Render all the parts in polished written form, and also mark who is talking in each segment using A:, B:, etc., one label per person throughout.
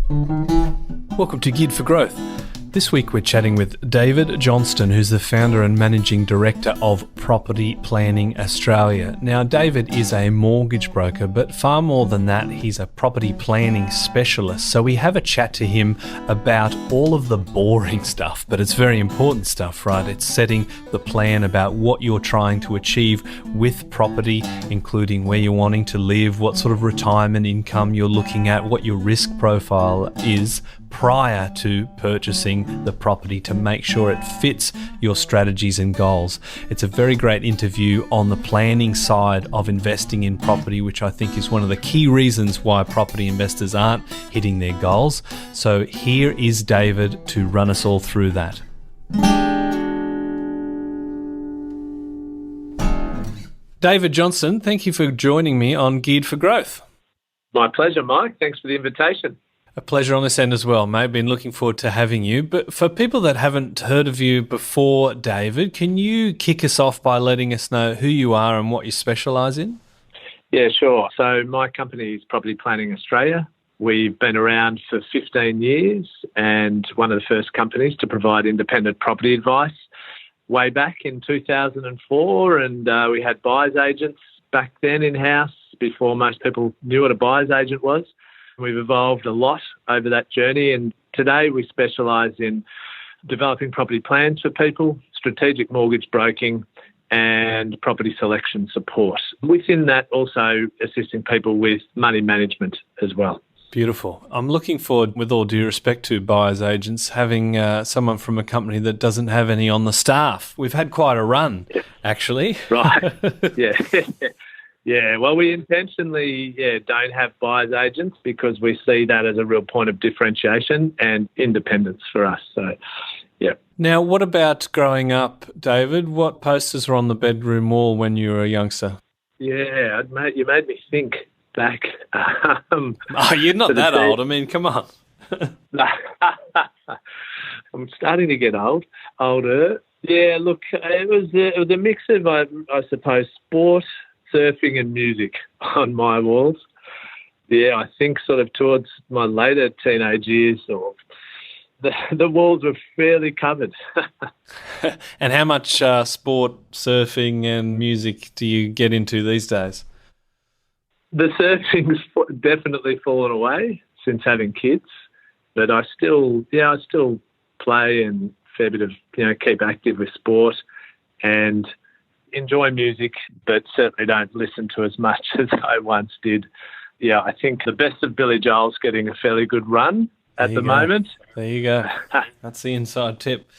A: Welcome to Geared for Growth. This week we're chatting with David Johnston, who's the founder and managing director of Property Planning Australia. Now, David is a mortgage broker, but far more than that, he's a property planning specialist. So we have a chat to him about all of the boring stuff, but it's very important stuff, right? It's setting the plan about what you're trying to achieve with property, including where you're wanting to live, what sort of retirement income you're looking at, what your risk profile is prior to purchasing the property to make sure it fits your strategies and goals. It's a very great interview on the planning side of investing in property, which I think is one of the key reasons why property investors aren't hitting their goals. So here is David to run us all through that. David Johnston, thank you for joining me on Geared for Growth.
B: My pleasure, Mike. Thanks for the invitation.
A: A pleasure on this end as well, mate. Been looking forward to having you. But for people that haven't heard of you before, David, can you kick us off by letting us know who you are and what you specialise in?
B: Yeah, sure. So my company is Property Planning Australia. We've been around for 15 years and one of the first companies to provide independent property advice way back in 2004. And we had buyer's agents back then in-house before most people knew what a buyer's agent was. We've evolved a lot over that journey, and today we specialise in developing property plans for people, strategic mortgage broking, and property selection support. Within that, also assisting people with money management as well.
A: Beautiful. I'm looking forward, with all due respect to buyers agents, having someone from a company that doesn't have any on the staff. We've had quite a run, actually.
B: Right. Yeah. Yeah, well, we intentionally don't have buyer's agents because we see that as a real point of differentiation and independence for us. So, yeah.
A: Now, what about growing up, David? What posters were on the bedroom wall when you were a youngster?
B: Yeah, mate, you made me think back.
A: You're not that old. I mean, come on.
B: I'm starting to get older. Yeah, look, it was a mix of, I suppose, sport, surfing and music on my walls. Yeah, I think sort of towards my later teenage years, or the walls were fairly covered.
A: And how much sport, surfing and music do you get into these days?
B: The surfing's definitely fallen away since having kids, but I still play and a fair bit of, keep active with sport and enjoy music, but certainly don't listen to as much as I once did. Yeah, I think the best of Billy Joel's getting a fairly good run at the moment.
A: There you go. That's the inside tip.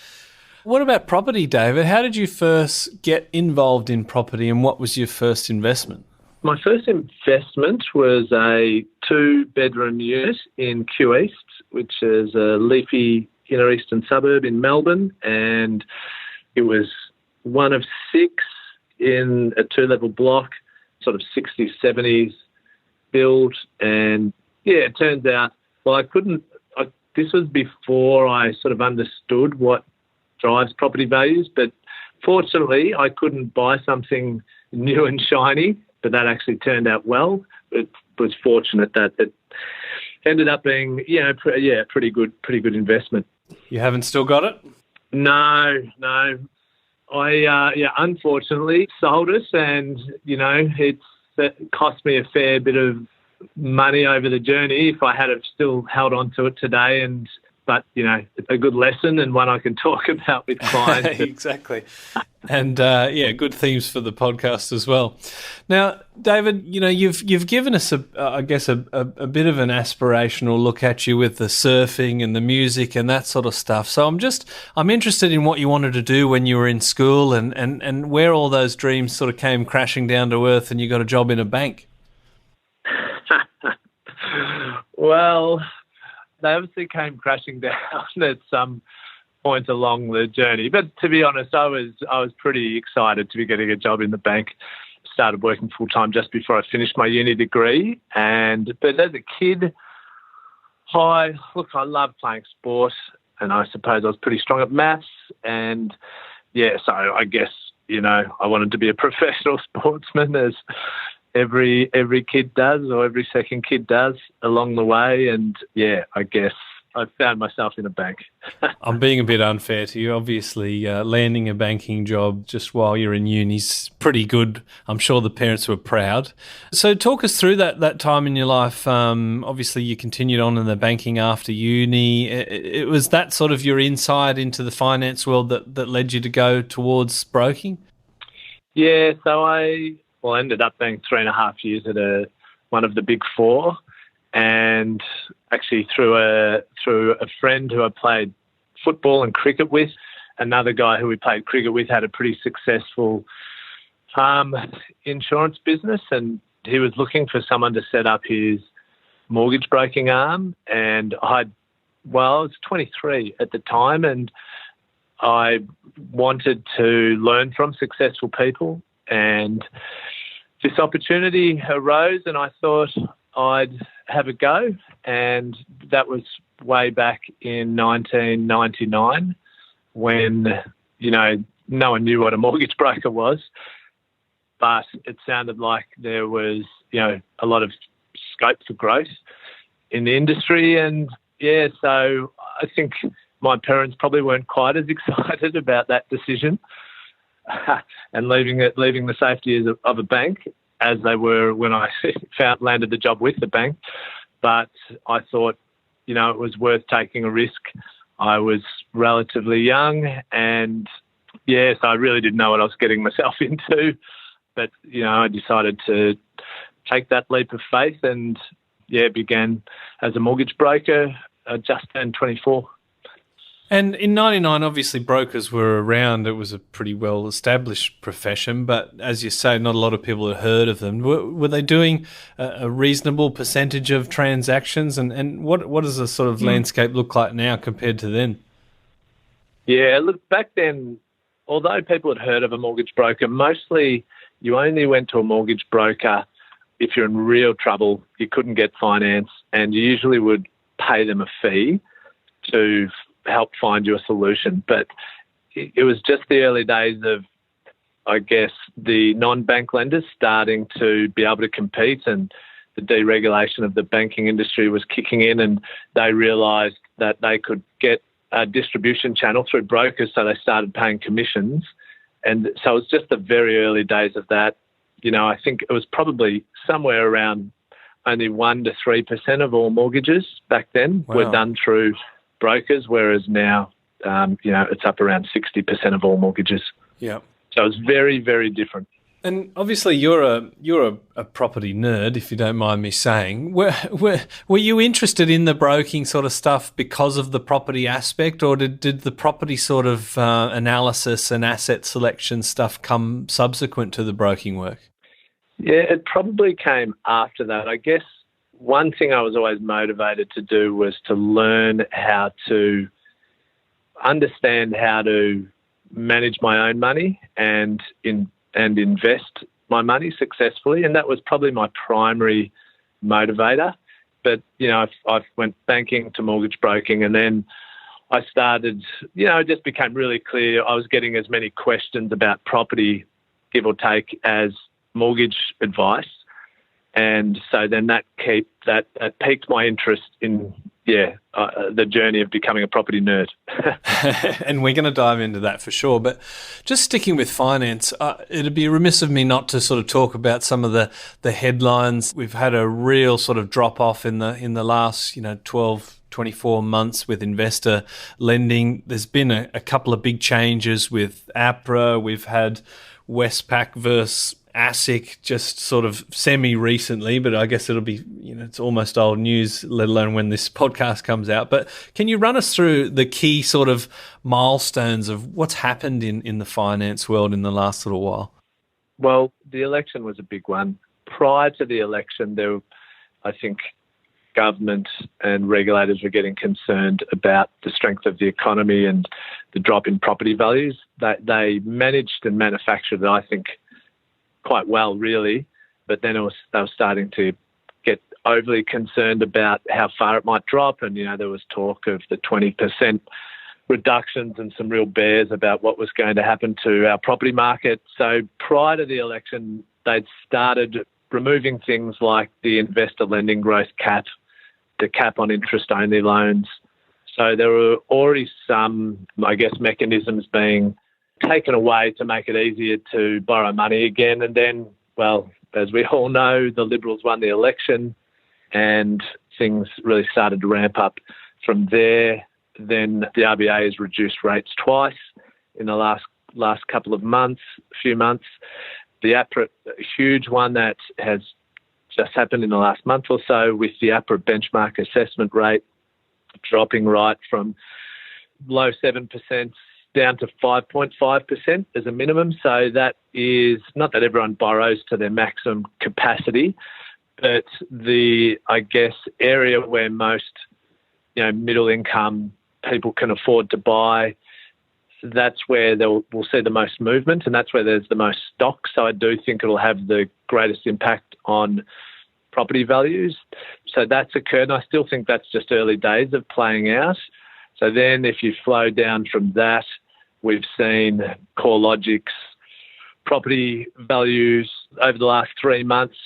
A: What about property, David? How did you first get involved in property and what was your first investment?
B: My first investment was a 2-bedroom unit in Kew East, which is a leafy inner eastern suburb in Melbourne, and it was one of 6 in a 2-level block, sort of 60s, 70s build. And yeah, it turns out, well, this was before I sort of understood what drives property values, but fortunately I couldn't buy something new and shiny, but that actually turned out well. It was fortunate that it ended up being, pretty good investment.
A: You haven't still got it?
B: No. I unfortunately sold it, and it cost me a fair bit of money over the journey. If I had have still held on to it today, but it's a good lesson and one I can talk about with clients.
A: Exactly, and good themes for the podcast as well. Now, David, you've given us a bit of an aspirational look at you with the surfing and the music and that sort of stuff. So I'm interested in what you wanted to do when you were in school and where all those dreams sort of came crashing down to earth and you got a job in a bank.
B: Well, they obviously came crashing down at some point along the journey. But to be honest, I was pretty excited to be getting a job in the bank. Started working full time just before I finished my uni degree. But as a kid, I loved playing sport, and I suppose I was pretty strong at maths. And yeah, so I guess I wanted to be a professional sportsman, as every kid does, or every second kid does along the way. And yeah, I guess I found myself in a bank.
A: I'm being a bit unfair to you. Obviously, landing a banking job just while you're in uni is pretty good. I'm sure the parents were proud. So talk us through that time in your life. Obviously, you continued on in the banking after uni. It was that sort of your insight into the finance world that led you to go towards broking?
B: Yeah, so I ended up being 3.5 years at one of the big four, and actually through a friend who I played football and cricket with, another guy who we played cricket with had a pretty successful insurance business, and he was looking for someone to set up his mortgage broking arm. And I was 23 at the time, and I wanted to learn from successful people, and this opportunity arose, and I thought I'd have a go. And that was way back in 1999 when, no one knew what a mortgage broker was, but it sounded like there was, a lot of scope for growth in the industry. And yeah, so I think my parents probably weren't quite as excited about that decision and leaving the safety of a bank as they were when I landed the job with the bank. But I thought, it was worth taking a risk. I was relatively young, and yes, I really didn't know what I was getting myself into. But, I decided to take that leap of faith and, began as a mortgage broker, just turned 24.
A: And in 99, obviously, brokers were around. It was a pretty well-established profession, but as you say, not a lot of people had heard of them. Were they doing a reasonable percentage of transactions? And what does the sort of landscape look like now compared to then?
B: Yeah, look, back then, although people had heard of a mortgage broker, mostly you only went to a mortgage broker if you're in real trouble, you couldn't get finance, and you usually would pay them a fee to help find you a solution. But it was just the early days of, I guess, the non-bank lenders starting to be able to compete, and the deregulation of the banking industry was kicking in, and they realised that they could get a distribution channel through brokers, so they started paying commissions. And so it was just the very early days of that. I think it was probably somewhere around only 1% to 3% of all mortgages back then were done through brokers, whereas now, it's up around 60% of all mortgages.
A: Yeah.
B: So it's very, very different.
A: And obviously, you're a property nerd, if you don't mind me saying. Were you interested in the broking sort of stuff because of the property aspect, or did the property sort of analysis and asset selection stuff come subsequent to the broking work?
B: Yeah, it probably came after that. I guess one thing I was always motivated to do was to learn how to understand how to manage my own money and invest my money successfully, and that was probably my primary motivator. But I went banking to mortgage broking, and then I started. It just became really clear I was getting as many questions about property, give or take, as mortgage advice, and so then that piqued my interest in the journey of becoming a property nerd.
A: And we're going to dive into that for sure. But just sticking with finance, it'd be remiss of me not to sort of talk about some of the headlines. We've had a real sort of drop off in the last 12, 24 months with investor lending. There's been a couple of big changes with APRA. We've had Westpac versus ASIC just sort of semi-recently, but I guess it'll be, it's almost old news, let alone when this podcast comes out. But can you run us through the key sort of milestones of what's happened in the finance world in the last little while?
B: Well, the election was a big one. Prior to the election, I think government and regulators were getting concerned about the strength of the economy and the drop in property values. They managed and manufactured it, I think, quite well, really, but then they were starting to get overly concerned about how far it might drop, and there was talk of the 20% reductions and some real bears about what was going to happen to our property market. So prior to the election, they'd started removing things like the investor lending growth cap, the cap on interest-only loans. So there were already some, I guess, mechanisms being taken away to make it easier to borrow money again. And then, well, as we all know, the Liberals won the election and things really started to ramp up from there. Then the RBA has reduced rates twice in the last couple of months, few months. The APRA, a huge one that has just happened in the last month or so, with the APRA benchmark assessment rate dropping right from low 7% down to 5.5% as a minimum. So that is not that everyone borrows to their maximum capacity, but the, I guess, area where most, middle income people can afford to buy, that's where we'll see the most movement, and that's where there's the most stock. So I do think it'll have the greatest impact on property values. So that's occurred, and I still think that's just early days of playing out. So then if you flow down from that, we've seen CoreLogic's property values over the last 3 months.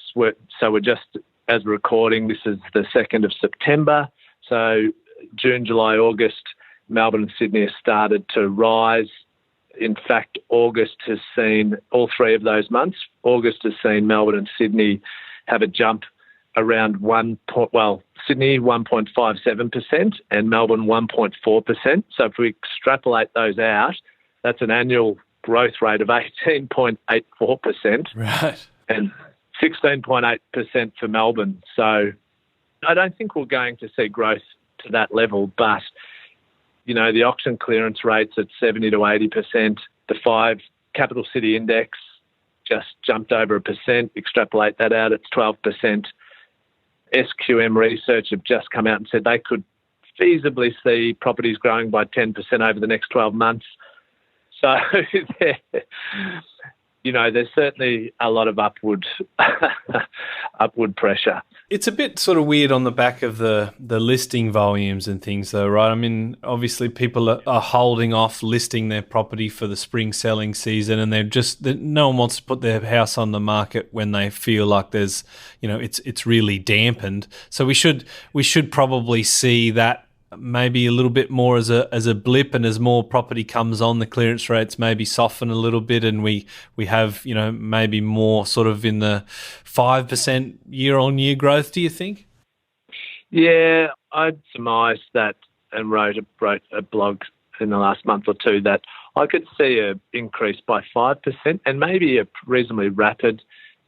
B: So we're just, as we're recording, this is the 2nd of September. So June, July, August, Melbourne and Sydney have started to rise. In fact, August has seen all three of those months. August has seen Melbourne and Sydney have a jump around Sydney 1.57% and Melbourne 1.4%. So if we extrapolate those out, that's an annual growth rate of 18.84%.
A: Right.
B: And 16.8% for Melbourne. So I don't think we're going to see growth to that level, but the auction clearance rates at 70 to 80%. The 5 capital city index just jumped over 1%. Extrapolate that out, it's 12%. SQM Research have just come out and said they could feasibly see properties growing by 10% over the next 12 months. So there's certainly a lot of upward pressure.
A: It's a bit sort of weird on the back of the listing volumes and things though, right? I mean, obviously people are holding off listing their property for the spring selling season, and no one wants to put their house on the market when they feel like there's, it's really dampened. So we should probably see that maybe a little bit more as a blip, and as more property comes on, the clearance rates maybe soften a little bit, and we have maybe more sort of in the 5% year-on-year growth. Do you think?
B: Yeah, I'd surmise that, and wrote a blog in the last month or two, that I could see an increase by 5% and maybe a reasonably rapid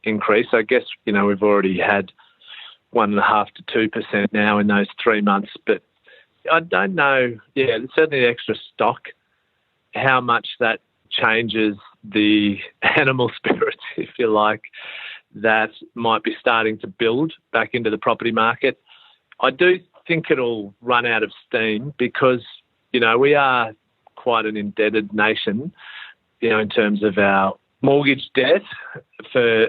B: increase. I guess we've already had 1.5% to 2% now in those 3 months, but I don't know. Yeah, certainly extra stock, how much that changes the animal spirits, if you like, that might be starting to build back into the property market. I do think it'll run out of steam because, we are quite an indebted nation, in terms of our mortgage debt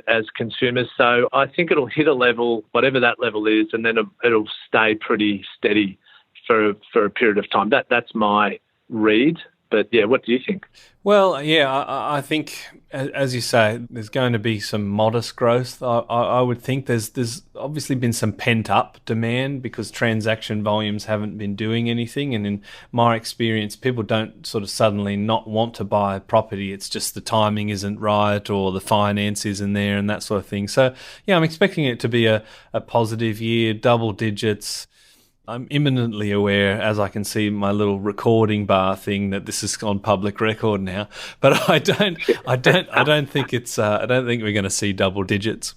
B: as consumers. So I think it'll hit a level, whatever that level is, and then it'll stay pretty steady for a period of time. That's my read. But yeah, what do you think?
A: Well, yeah, I think, as you say, there's going to be some modest growth. I would think there's obviously been some pent-up demand because transaction volumes haven't been doing anything. And in my experience, people don't sort of suddenly not want to buy a property. It's just the timing isn't right or the finance isn't there and that sort of thing. So, yeah, I'm expecting it to be a positive year, double digits. I'm imminently aware, as I can see my little recording bar thing, that this is on public record now. But I don't think I don't think we're going to see double digits.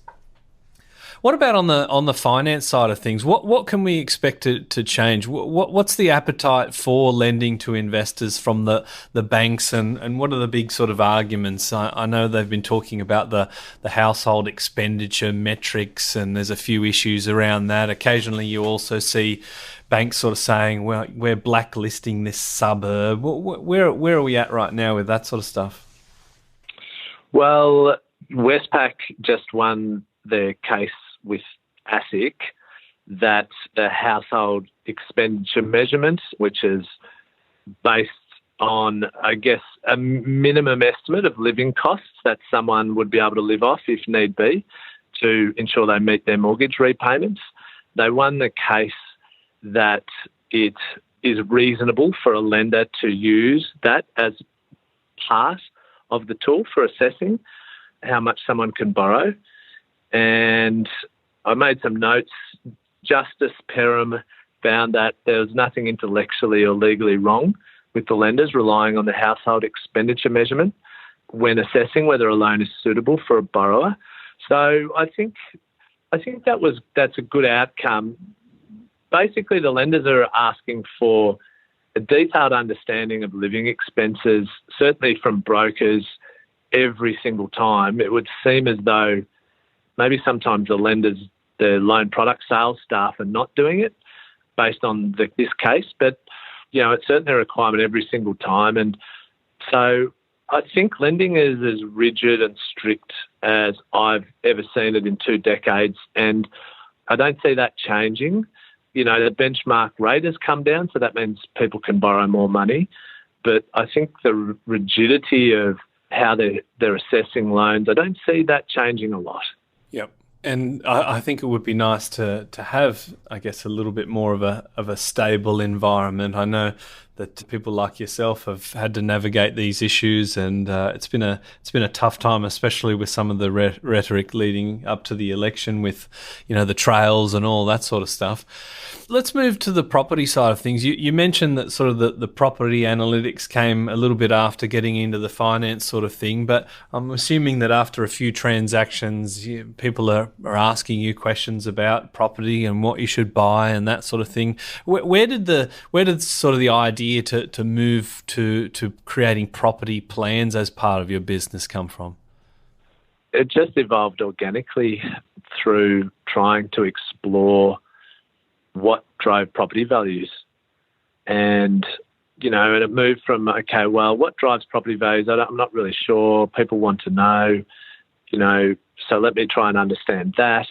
A: What about on the finance side of things? What can we expect to change? What's the appetite for lending to investors from the banks, and what are the big sort of arguments? I know they've been talking about the household expenditure metrics, and there's a few issues around that. Occasionally you also see banks sort of saying, well, we're blacklisting this suburb. Where are we at right now with that sort of stuff?
B: Well, Westpac just won their case with ASIC that the household expenditure measurement, which is based on, I guess, a minimum estimate of living costs that someone would be able to live off if need be, to ensure they meet their mortgage repayments. They won the case that it is reasonable for a lender to use that as part of the tool for assessing how much someone can borrow. And I made some notes. Justice Perham found that there was nothing intellectually or legally wrong with the lenders relying on the household expenditure measurement when assessing whether a loan is suitable for a borrower. So I think that's a good outcome. Basically, the lenders are asking for a detailed understanding of living expenses, certainly from brokers, every single time. It would seem as though maybe sometimes the loan product sales staff are not doing it based on this case, but it's certainly a requirement every single time. And so I think lending is as rigid and strict as I've ever seen it in 2 decades, and I don't see that changing. The benchmark rate has come down, so that means people can borrow more money. But I think the rigidity of how they're assessing loans, I don't see that changing a lot.
A: Yep. And I think it would be nice to have, I guess, a little bit more of a stable environment. I know that people like yourself have had to navigate these issues, and it's been a tough time, especially with some of the rhetoric leading up to the election, with the trails and all that sort of stuff. Let's move to the property side of things. You mentioned that sort of the property analytics came a little bit after getting into the finance sort of thing, but I'm assuming that after a few transactions, people are asking you questions about property and what you should buy and that sort of thing. Where did sort of the idea to move to creating property plans as part of your business come from?
B: It just evolved organically through trying to explore what drove property values. And it moved from, okay, well, what drives property values? I'm not really sure. People want to know, so let me try and understand that.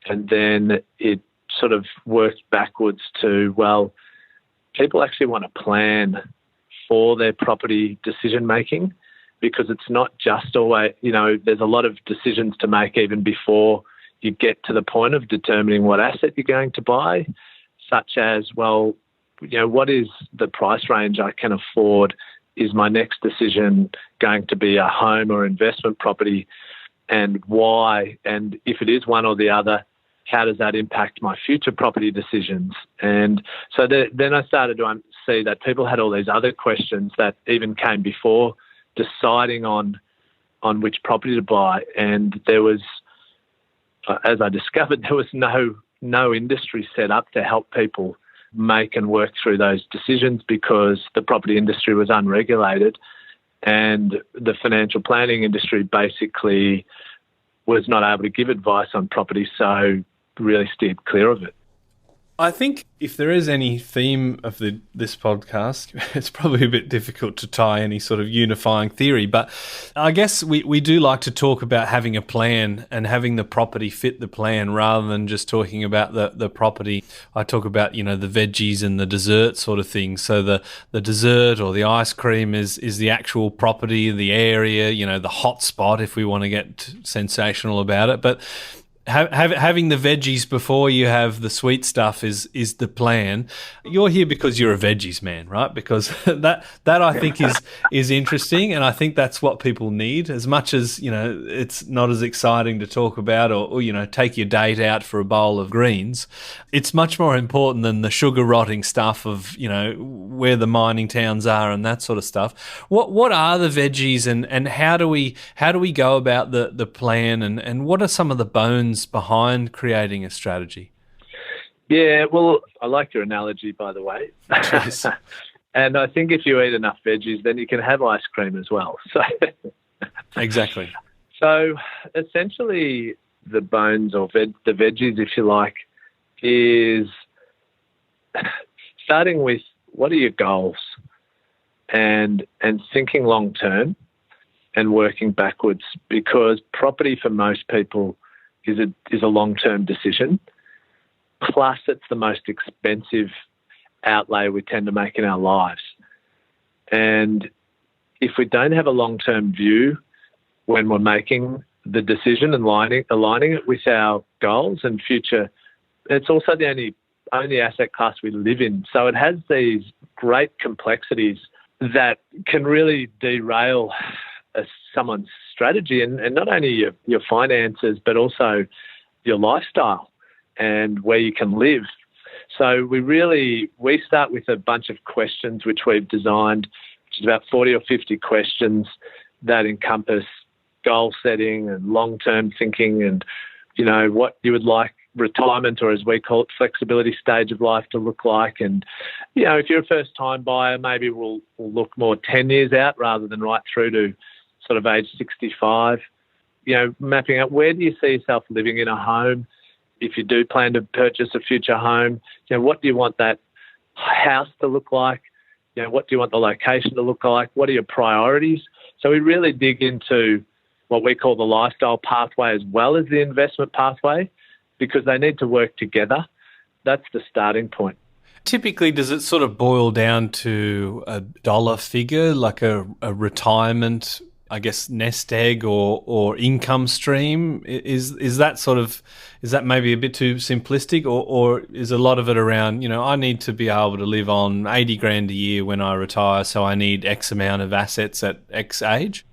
B: And then it sort of worked backwards to, well, people actually want to plan for their property decision making, because it's not just always, there's a lot of decisions to make even before you get to the point of determining what asset you're going to buy, such as, well, what is the price range I can afford? Is my next decision going to be a home or investment property, and why? And if it is one or the other, how does that impact my future property decisions? And so then I started to see that people had all these other questions that even came before deciding on which property to buy. And there was, as I discovered, there was no industry set up to help people make and work through those decisions, because the property industry was unregulated and the financial planning industry basically was not able to give advice on property, so really steered clear of it.
A: I think if there is any theme of this podcast, it's probably a bit difficult to tie any sort of unifying theory, but I guess we do like to talk about having a plan and having the property fit the plan, rather than just talking about the property. I talk about, the veggies and the dessert sort of thing. So the dessert or the ice cream is the actual property, the area, the hot spot, if we want to get sensational about it. But having the veggies before you have the sweet stuff is the plan. You're here because you're a veggies man, right? Because that I think is interesting, and I think that's what people need. As much as it's not as exciting to talk about, or take your date out for a bowl of greens. It's much more important than the sugar rotting stuff of where the mining towns are and that sort of stuff. What are the veggies, and how do we go about the plan, and what are some of the bones behind creating a strategy?
B: Yeah, well, I like your analogy, by the way. And I think if you eat enough veggies, then you can have ice cream as well. So
A: exactly.
B: So essentially, the bones or the veggies, if you like, is starting with what are your goals, and thinking long term and working backwards, because property for most people is a long-term decision. Plus, it's the most expensive outlay we tend to make in our lives. And if we don't have a long-term view when we're making the decision and aligning it with our goals and future. It's also the only asset class we live in. So it has these great complexities that can really derail someone's strategy and not only your finances, but also your lifestyle and where you can live. So we start with a bunch of questions which we've designed, which is about 40 or 50 questions that encompass goal setting and long-term thinking and, what you would like retirement, or as we call it, flexibility stage of life to look like. And, if you're a first-time buyer, maybe we'll look more 10 years out rather than right through to sort of age 65. Mapping out where do you see yourself living in a home? If you do plan to purchase a future home, what do you want that house to look like? What do you want the location to look like? What are your priorities? So we really dig into what we call the lifestyle pathway as well as the investment pathway, because they need to work together. That's the starting point.
A: Typically, does it sort of boil down to a dollar figure, like a retirement, I guess, nest egg or income stream? Is that maybe a bit too simplistic, or is a lot of it around, I need to be able to live on 80 grand a year when I retire, so I need X amount of assets at X age?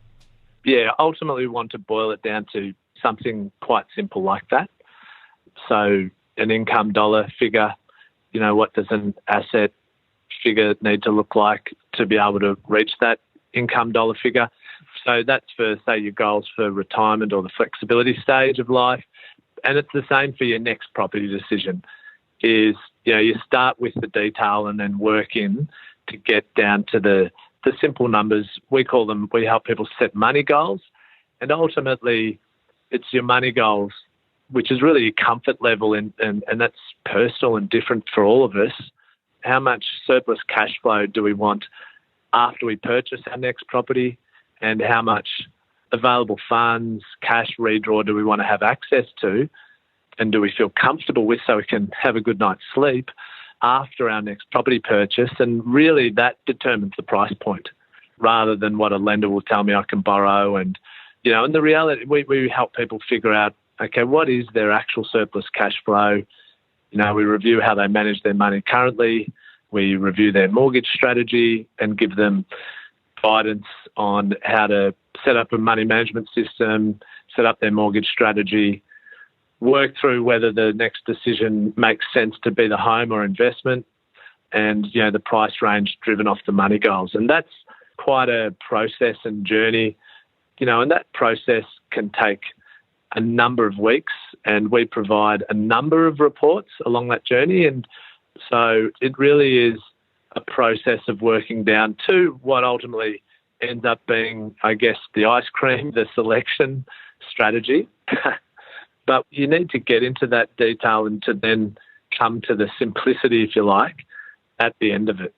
B: Yeah, ultimately we want to boil it down to something quite simple like that. So an income dollar figure, what does an asset figure need to look like to be able to reach that income dollar figure? So that's for, say, your goals for retirement or the flexibility stage of life. And it's the same for your next property decision is, you start with the detail and then work in to get down to the simple numbers. We help people set money goals. And ultimately, it's your money goals, which is really your comfort level, and that's personal and different for all of us. How much surplus cash flow do we want after we purchase our next property? And how much available funds, cash redraw do we want to have access to, and do we feel comfortable with so we can have a good night's sleep after our next property purchase? And really that determines the price point rather than what a lender will tell me I can borrow. And, and the reality, we help people figure out, okay, what is their actual surplus cash flow? We review how they manage their money currently. We review their mortgage strategy and give them guidance on how to set up a money management system, set up their mortgage strategy, work through whether the next decision makes sense to be the home or investment, and, the price range driven off the money goals. And that's quite a process and journey, and that process can take a number of weeks, and we provide a number of reports along that journey. And so it really is a process of working down to what ultimately ends up being, I guess, the ice cream, the selection strategy. But you need to get into that detail and to then come to the simplicity, if you like, at the end of it.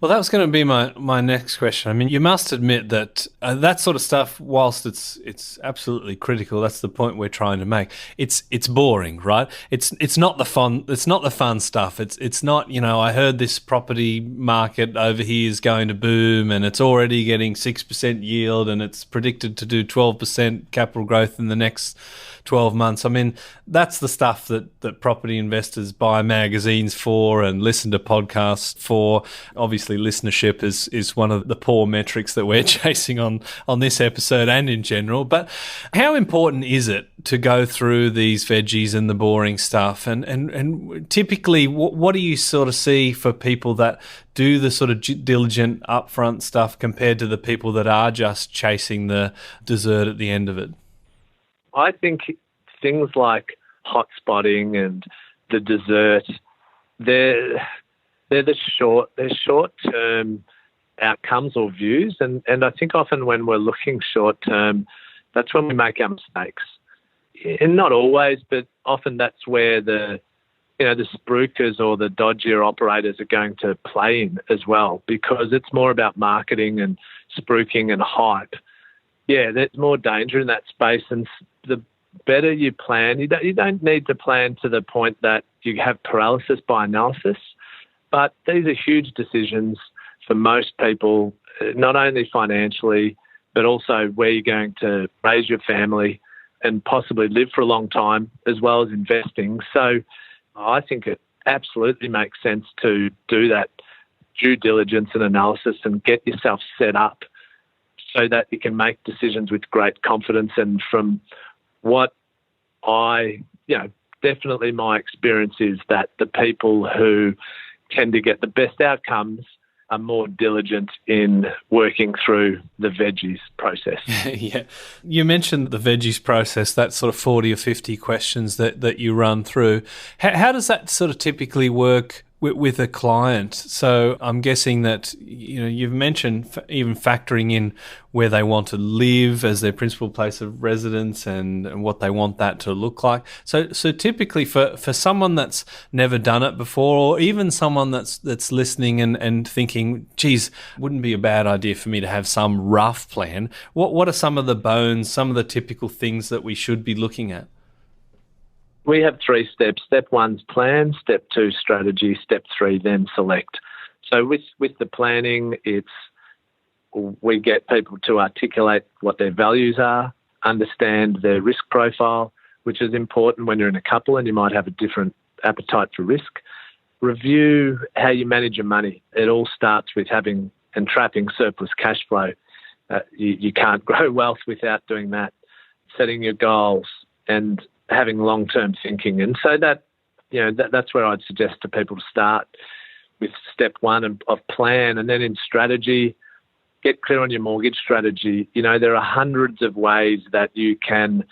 A: Well, that was going to be my next question. I mean, you must admit that that sort of stuff, whilst it's absolutely critical, that's the point we're trying to make. It's boring, right? It's not the fun. It's not the fun stuff. It's not, I heard this property market over here is going to boom, and it's already getting 6% yield, and it's predicted to do 12% capital growth in the next 12 months. I mean, that's the stuff that property investors buy magazines for and listen to podcasts for. Obviously, listenership is one of the poor metrics that we're chasing on this episode and in general. But how important is it to go through these veggies and the boring stuff? And typically, what do you sort of see for people that do the sort of diligent upfront stuff compared to the people that are just chasing the dessert at the end of it?
B: I think things like hot spotting and the dessert, they're short-term outcomes or views, and I think often when we're looking short-term, that's when we make our mistakes. And not always, but often that's where the spruikers or the dodgier operators are going to play in as well, because it's more about marketing and spruiking and hype. Yeah, there's more danger in that space, and the better you plan, you don't need to plan to the point that you have paralysis by analysis, but these are huge decisions for most people, not only financially, but also where you're going to raise your family, and possibly live for a long time as well as investing. So I think it absolutely makes sense to do that due diligence and analysis and get yourself set up so that you can make decisions with great confidence. And from what definitely my experience is that the people who tend to get the best outcomes are more diligent in working through the veggies process.
A: Yeah. You mentioned the veggies process, that sort of 40 or 50 questions that you run through. How does that sort of typically work with a client? So I'm guessing that, you've mentioned even factoring in where they want to live as their principal place of residence and what they want that to look like. So typically for someone that's never done it before, or even someone that's listening and thinking, geez, wouldn't be a bad idea for me to have some rough plan. What are some of the bones, some of the typical things that we should be looking at?
B: We have 3 steps. Step 1's plan, step 2 strategy, step 3 then select. So with the planning, we get people to articulate what their values are, understand their risk profile, which is important when you're in a couple and you might have a different appetite for risk. Review how you manage your money. It all starts with having and trapping surplus cash flow. You can't grow wealth without doing that. Setting your goals and having long-term thinking. And so that's where I'd suggest to people to start with step 1 of plan. And then in strategy, get clear on your mortgage strategy. There are hundreds of ways that you can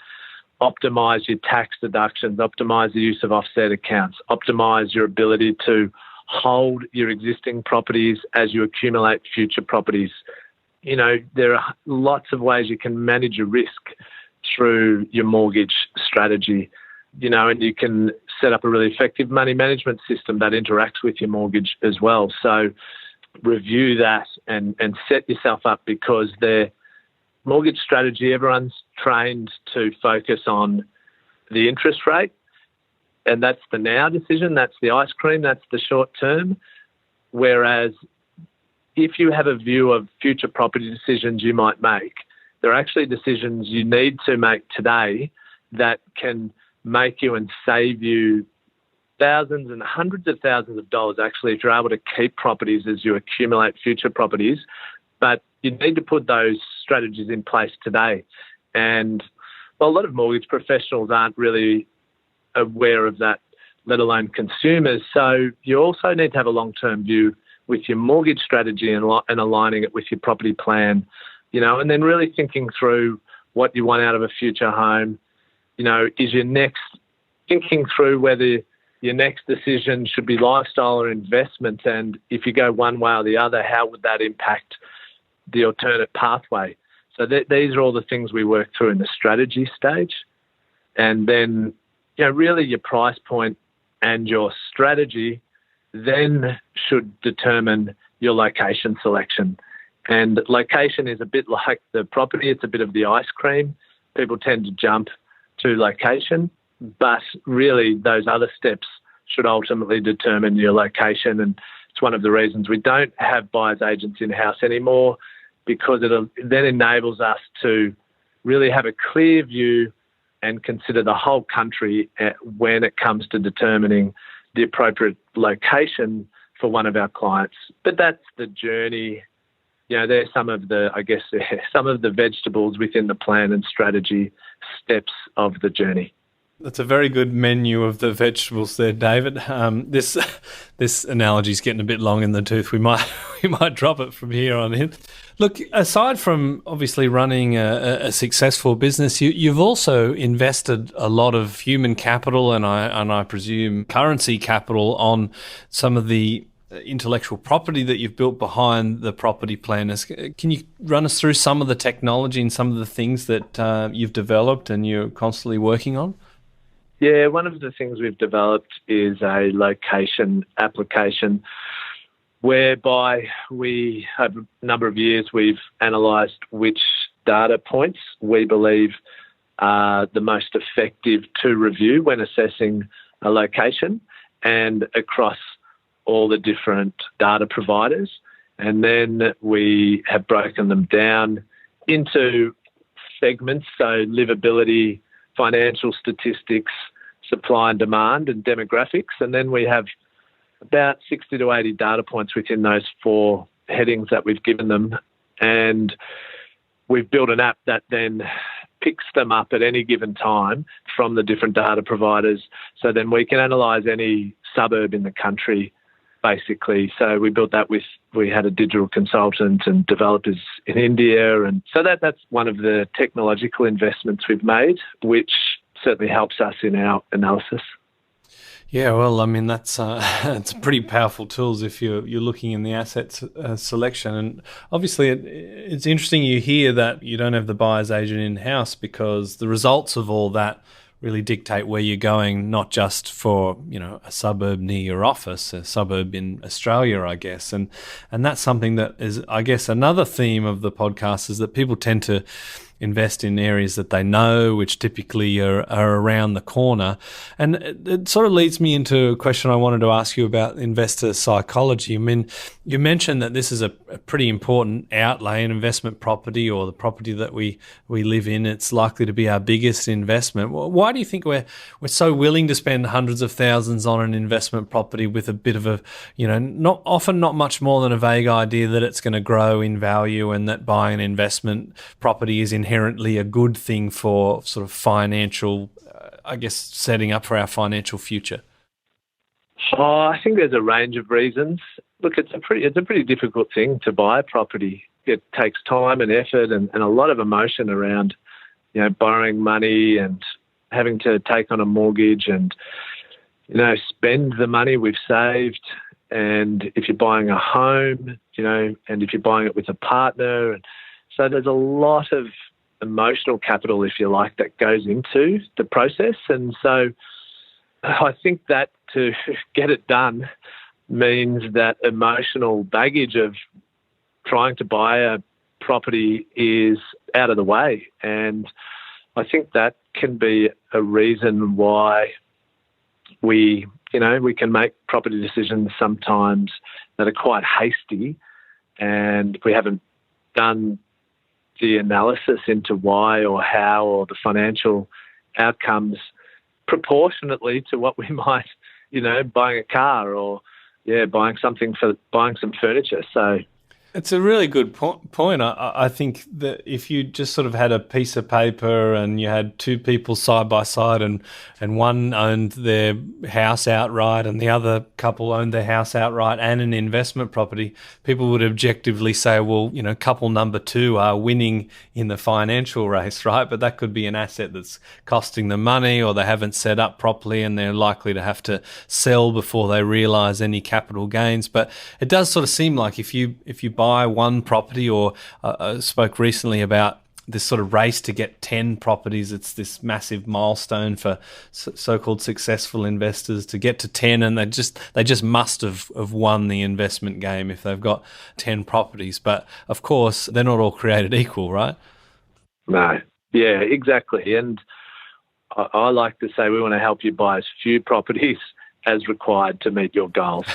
B: optimize your tax deductions, optimize the use of offset accounts, optimize your ability to hold your existing properties as you accumulate future properties. There are lots of ways you can manage your risk through your mortgage strategy, and you can set up a really effective money management system that interacts with your mortgage as well. So review that and set yourself up, because the mortgage strategy, everyone's trained to focus on the interest rate, and that's the now decision, that's the ice cream, that's the short term. Whereas if you have a view of future property decisions you might make, there are actually decisions you need to make today that can make you and save you thousands and hundreds of thousands of dollars, actually, if you're able to keep properties as you accumulate future properties. But you need to put those strategies in place today. And a lot of mortgage professionals aren't really aware of that, let alone consumers. So you also need to have a long-term view with your mortgage strategy and aligning it with your property plan. And then really thinking through what you want out of a future home. Is your next thinking through whether your next decision should be lifestyle or investment, and if you go one way or the other, how would that impact the alternate pathway? So these are all the things we work through in the strategy stage. And then, really your price point and your strategy then should determine your location selection. And location is a bit like the property. It's a bit of the ice cream. People tend to jump to location, but really those other steps should ultimately determine your location. And it's one of the reasons we don't have buyer's agents in-house anymore, because it then enables us to really have a clear view and consider the whole country when it comes to determining the appropriate location for one of our clients. But that's the journey. There's some of the vegetables within the plan and strategy steps of the journey.
A: That's a very good menu of the vegetables there, David. This analogy is getting a bit long in the tooth. We might drop it from here on in. Look, aside from obviously running a successful business, you've also invested a lot of human capital and I presume currency capital on some of the intellectual property that you've built behind the property planners. Can you run us through some of the technology and some of the things that you've developed and you're constantly working on?
B: Yeah, one of the things we've developed is a location application whereby we, over a number of years, we've analysed which data points we believe are the most effective to review when assessing a location, and across all the different data providers. And then we have broken them down into segments, so livability, financial statistics, supply and demand, and demographics. And then we have about 60 to 80 data points within those 4 headings that we've given them. And we've built an app that then picks them up at any given time from the different data providers. So then we can analyse any suburb in the country, basically. So we built that we had a digital consultant and developers in India. And so that's one of the technological investments we've made, which certainly helps us in our analysis.
A: Yeah, well, I mean, that's it's pretty powerful tools if you're looking in the assets selection. And obviously, it's interesting you hear that you don't have the buyer's agent in-house, because the results of all that really dictate where you're going, not just for, a suburb near your office, a suburb in Australia, I guess. And that's something that is, I guess, another theme of the podcast, is that people tend to invest in areas that they know, which typically are around the corner. And it sort of leads me into a question I wanted to ask you about investor psychology. I mean, you mentioned that this is a pretty important outlay in investment property, or the property that we live in. It's likely to be our biggest investment. Why do you think we're so willing to spend hundreds of thousands on an investment property with a bit of a, not much more than a vague idea that it's going to grow in value, and that buying an investment property is inherently a good thing for sort of financial, setting up for our financial future?
B: I think there's a range of reasons. Look, it's a pretty difficult thing to buy a property. It takes time and effort and a lot of emotion around, borrowing money and having to take on a mortgage and, spend the money we've saved. And if you're buying a home, and if you're buying it with a partner. So there's a lot of emotional capital, if you like, that goes into the process. And so I think that to get it done means that emotional baggage of trying to buy a property is out of the way. And I think that can be a reason why we can make property decisions sometimes that are quite hasty, and we haven't done the analysis into why or how or the financial outcomes proportionately to what we might, buying a car or, buying some furniture. So
A: it's a really good point. I think that if you just sort of had a piece of paper and you had 2 people side by side, and one owned their house outright and the other couple owned their house outright and an investment property, people would objectively say, well, couple number 2 are winning in the financial race, right? But that could be an asset that's costing them money, or they haven't set up properly and they're likely to have to sell before they realise any capital gains. But it does sort of seem like if you buy one property, or I spoke recently about this sort of race to get 10 properties. It's this massive milestone for so-called successful investors to get to 10, and they just must have won the investment game if they've got 10 properties. But of course, they're not all created equal, right?
B: No. Yeah, exactly. And I like to say we want to help you buy as few properties as required to meet your goals.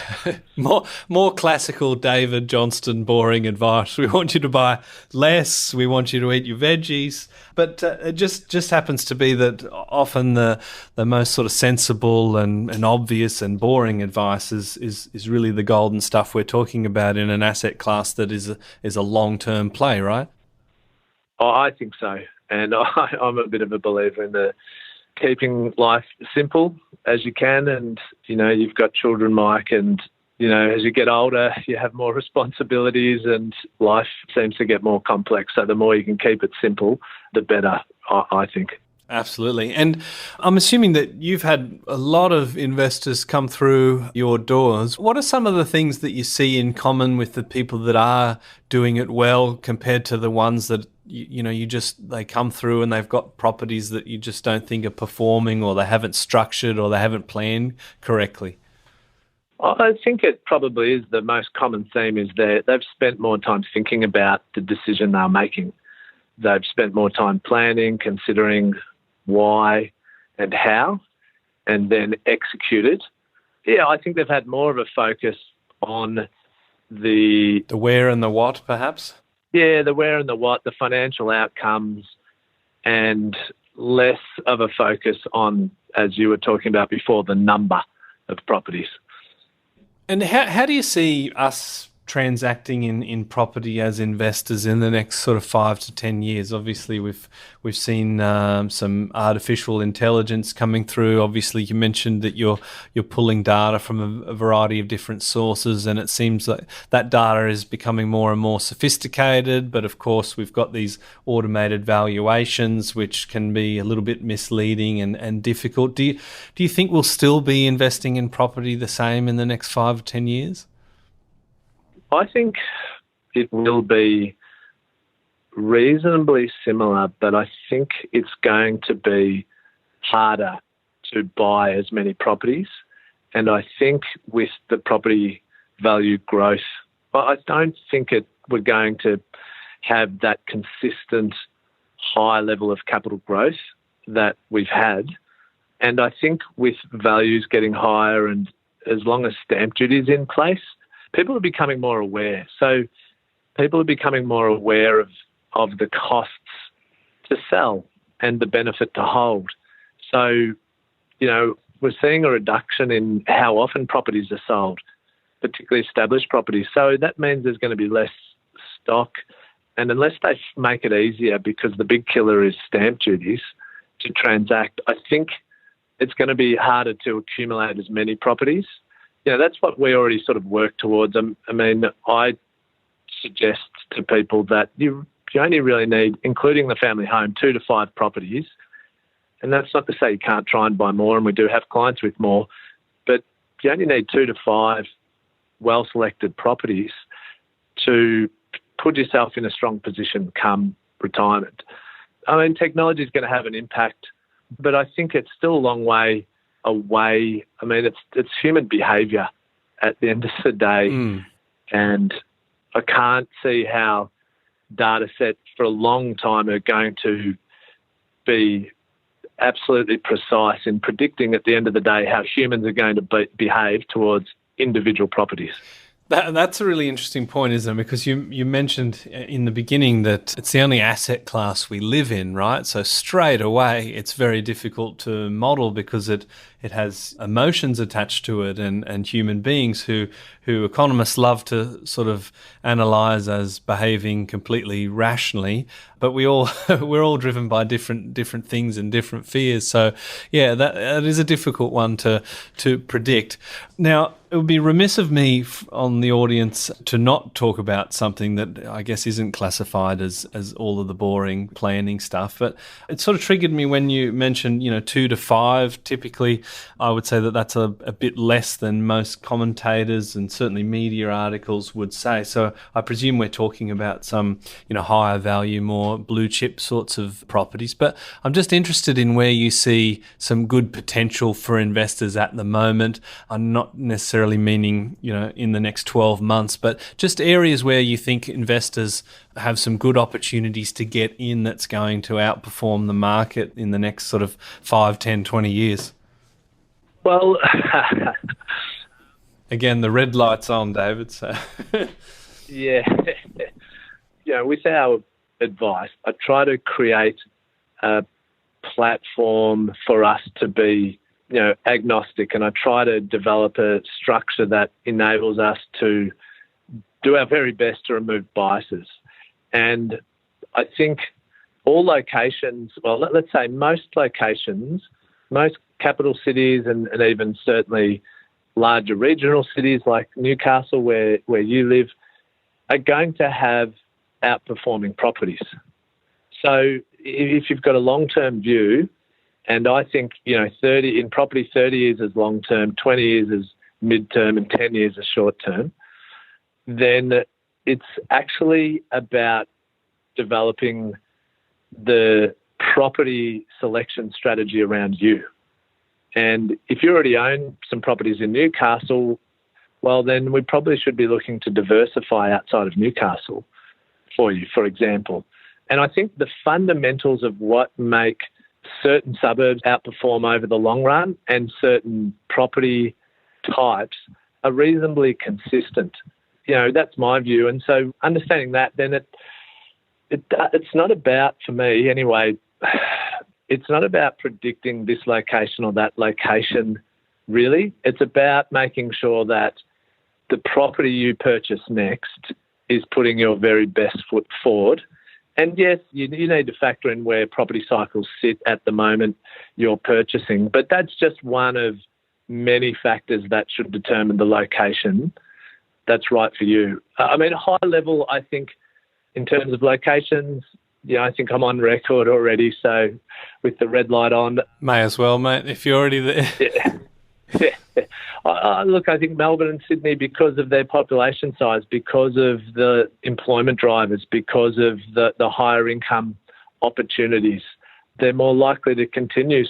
A: More classical David Johnston boring advice. We want you to buy less. We want you to eat your veggies. But it just happens to be that often the most sort of sensible and obvious and boring advice is really the golden stuff we're talking about in an asset class that is a long-term play, right?
B: Oh, I think so. And I'm a bit of a believer in the keeping life simple as you can. And, you've got children, Mike, and, as you get older, you have more responsibilities and life seems to get more complex. So the more you can keep it simple, the better, I think.
A: Absolutely. And I'm assuming that you've had a lot of investors come through your doors. What are some of the things that you see in common with the people that are doing it well compared to the ones that they come through and they've got properties that you just don't think are performing, or they haven't structured, or they haven't planned correctly?
B: I think it probably is the most common theme is that they've spent more time thinking about the decision they're making. They've spent more time planning, considering why and how, and then executed. Yeah, I think they've had more of a focus on the
A: where and the what, perhaps?
B: Yeah, the where and the what, the financial outcomes, and less of a focus on, as you were talking about before, the number of properties.
A: And how do you see us transacting in property as investors in the next sort of 5 to 10 years? Obviously, we've seen some artificial intelligence coming through. Obviously, you mentioned that you're pulling data from a variety of different sources, and it seems like that data is becoming more and more sophisticated. But of course, we've got these automated valuations, which can be a little bit misleading and difficult. Do you think we'll still be investing in property the same in the next 5 to 10 years?
B: I think it will be reasonably similar, but I think it's going to be harder to buy as many properties. And I think with the property value growth, I don't think we're going to have that consistent high level of capital growth that we've had. And I think with values getting higher, and as long as stamp duty is in place, people are becoming more aware. So people are becoming more aware of the costs to sell and the benefit to hold. So, we're seeing a reduction in how often properties are sold, particularly established properties. So that means there's going to be less stock. And unless they make it easier, because the big killer is stamp duties, to transact, I think it's going to be harder to accumulate as many properties. That's what we already sort of work towards. I suggest to people that you only really need, including the family home, 2 to 5 properties. And that's not to say you can't try and buy more, and we do have clients with more, but you only need 2 to 5 well-selected properties to put yourself in a strong position come retirement. Technology is going to have an impact, but I think it's still a long way away. It's human behaviour at the end of the day, and I can't see how data sets for a long time are going to be absolutely precise in predicting at the end of the day how humans are going to behave towards individual properties.
A: That's a really interesting point, isn't it? Because you mentioned in the beginning that it's the only asset class we live in, right? So straight away, it's very difficult to model because it has emotions attached to it and human beings who economists love to sort of analyse as behaving completely rationally. But we're all driven by different things and different fears. So yeah, that is a difficult one to predict. Now, it would be remiss of me on the audience to not talk about something that I guess isn't classified as all of the boring planning stuff. But it sort of triggered me when you mentioned, 2 to 5. Typically, I would say that that's a bit less than most commentators and certainly media articles would say. So I presume we're talking about some, higher value, more blue chip sorts of properties. But I'm just interested in where you see some good potential for investors at the moment. I'm not necessarily meaning, in the next 12 months, but just areas where you think investors have some good opportunities to get in that's going to outperform the market in the next sort of 5, 10, 20 years.
B: Well,
A: again, the red light's on, David. So
B: yeah, with our advice, I try to create a platform for us to be, agnostic, and I try to develop a structure that enables us to do our very best to remove biases. And I think all locations, well, let's say most locations, most capital cities and even certainly larger regional cities like Newcastle, where you live, are going to have outperforming properties. So if you've got a long-term view, and I think, 30 years is long-term, 20 years is mid-term, and 10 years is short-term, then it's actually about developing the property selection strategy around you. And if you already own some properties in Newcastle, well, then we probably should be looking to diversify outside of Newcastle for you, for example. And I think the fundamentals of what make certain suburbs outperform over the long run and certain property types are reasonably consistent. That's my view. And so understanding that, then it's not about, for me anyway, it's not about predicting this location or that location, really. It's about making sure that the property you purchase next is putting your very best foot forward. And yes, you need to factor in where property cycles sit at the moment you're purchasing, but that's just one of many factors that should determine the location that's right for you. I mean, high level, I think, in terms of locations, I think I'm on record already, so with the red light on.
A: May as well, mate, if you're already there.
B: Look, I think Melbourne and Sydney, because of their population size, because of the employment drivers, because of the higher income opportunities, they're more likely to continue.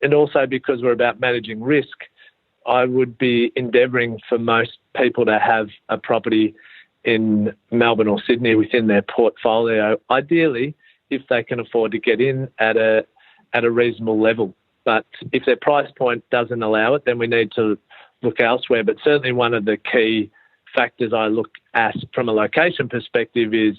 B: And also because we're about managing risk, I would be endeavouring for most people to have a property in Melbourne or Sydney within their portfolio, ideally if they can afford to get in at a reasonable level. But if their price point doesn't allow it, then we need to look elsewhere. But certainly one of the key factors I look at from a location perspective is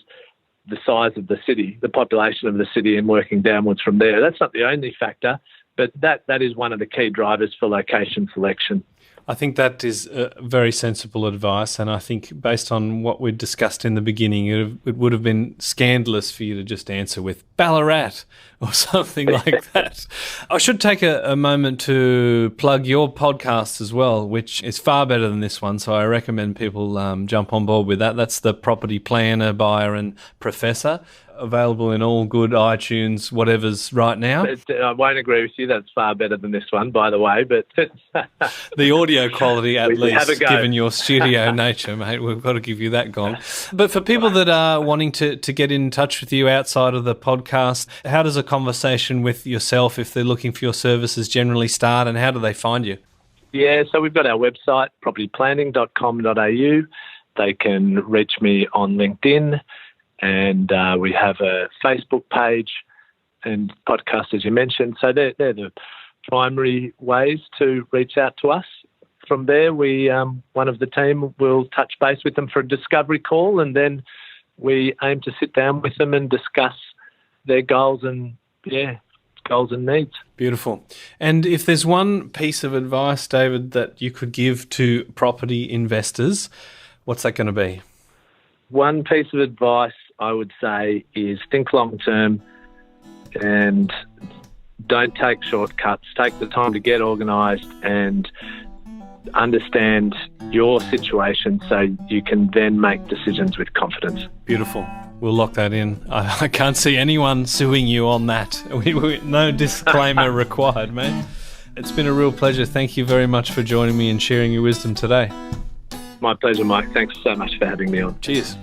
B: the size of the city, the population of the city, and working downwards from there. That's not the only factor, but that is one of the key drivers for location selection.
A: I think that is very sensible advice, and I think based on what we discussed in the beginning, it would have been scandalous for you to just answer with Ballarat or something like that. I should take a moment to plug your podcast as well, which is far better than this one, so I recommend people jump on board with that. That's the Property Planner, Buyer and Professor. Available in all good iTunes, whatever's right now.
B: I won't agree with you. That's far better than this one, by the way. But
A: the audio quality, at least, given your studio
B: Yeah.
A: nature, mate, we've got to give you that gong. But for people that are wanting to get in touch with you outside of the podcast, how does a conversation with yourself, if they're looking for your services, generally start, and how do they find you?
B: Yeah, so we've got our website, propertyplanning.com.au. They can reach me on LinkedIn. And we have a Facebook page and podcast, as you mentioned. So they're the primary ways to reach out to us. From there, one of the team will touch base with them for a discovery call, and then we aim to sit down with them and discuss their goals and needs.
A: Beautiful. And if there's one piece of advice, David, that you could give to property investors, what's that going to be?
B: One piece of advice I would say is think long term and don't take shortcuts. Take the time to get organised and understand your situation so you can then make decisions with confidence.
A: Beautiful. We'll lock that in. I can't see anyone suing you on that. No disclaimer required, mate. It's been a real pleasure. Thank you very much for joining me and sharing your wisdom today.
B: My pleasure, Mike. Thanks so much for having me on.
A: Cheers.